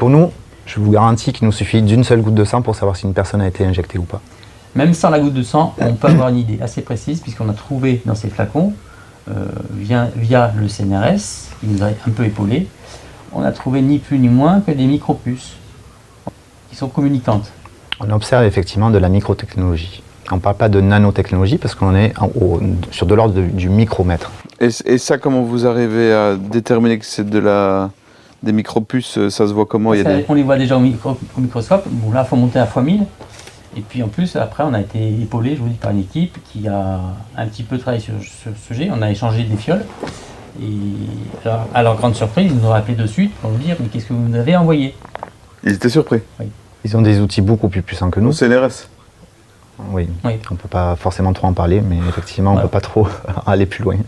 Pour nous, je vous garantis qu'il nous suffit d'une seule goutte de sang pour savoir si une personne a été injectée ou pas. Même sans la goutte de sang, on peut avoir une idée assez précise, puisqu'on a trouvé dans ces flacons, via le CNRS, qui nous a un peu épaulé, on a trouvé ni plus ni moins que des micropuces qui sont communicantes. On observe effectivement de la microtechnologie. On ne parle pas de nanotechnologie parce qu'on est sur de l'ordre du micromètre. Et ça, comment vous arrivez à déterminer que c'est des micropuces? Ça se voit comment? On les voit déjà au microscope. Bon, là, il faut monter à x1000. Et puis en plus, après, on a été épaulé, je vous dis, par une équipe qui a un petit peu travaillé sur ce sujet. On a échangé des fioles. Et alors, à leur grande surprise, ils nous ont appelé de suite pour nous dire: mais qu'est-ce que vous nous avez envoyé? Ils étaient surpris. Oui. Ils ont des outils beaucoup plus puissants que nous. Au CNRS. Oui. Oui. On ne peut pas forcément trop en parler, mais effectivement, on ne peut pas trop aller plus loin.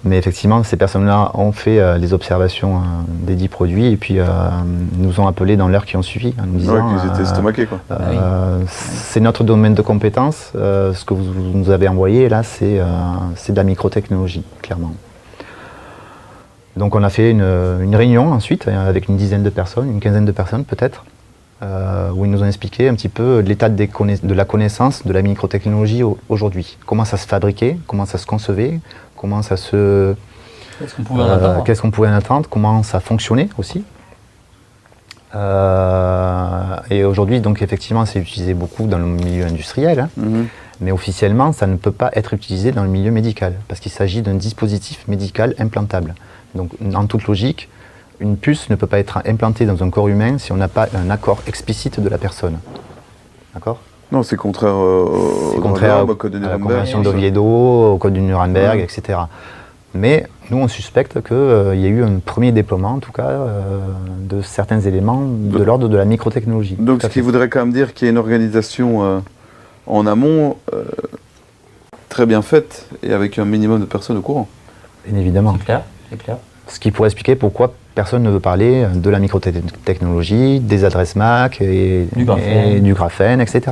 Mais effectivement, ces personnes-là ont fait les observations des 10 produits et puis nous ont appelés dans l'heure qui ont suivi en nous disant qu'ils étaient estomaqués, quoi. c'est notre domaine de compétence, ce que vous nous avez envoyé là, c'est de la microtechnologie, clairement. Donc on a fait une réunion ensuite avec une dizaine de personnes, une quinzaine de personnes peut-être, où ils nous ont expliqué un petit peu l'état de la connaissance de la microtechnologie aujourd'hui. Comment ça se fabriquait, comment ça se concevait, comment ça se... Qu'est-ce qu'on pouvait en attendre, qu'est-ce qu'on pouvait en attendre, comment ça fonctionnait aussi. Et aujourd'hui, donc effectivement, c'est utilisé beaucoup dans le milieu industriel, hein, mais officiellement, ça ne peut pas être utilisé dans le milieu médical, parce qu'il s'agit d'un dispositif médical implantable. Donc, en toute logique, une puce ne peut pas être implantée dans un corps humain si on n'a pas un accord explicite de la personne. D'accord ? Non, c'est contraire au code de à la Nuremberg. convention d'Oviedo, au code de Nuremberg, etc. Mais nous, on suspecte qu'il y a eu un premier déploiement, en tout cas, de certains éléments de l'ordre de la microtechnologie. Donc, ce qui voudrait quand même dire qu'il y a une organisation en amont très bien faite et avec un minimum de personnes au courant. Bien évidemment. C'est clair, c'est clair. Ce qui pourrait expliquer pourquoi personne ne veut parler de la microtechnologie, des adresses MAC et du graphène, etc.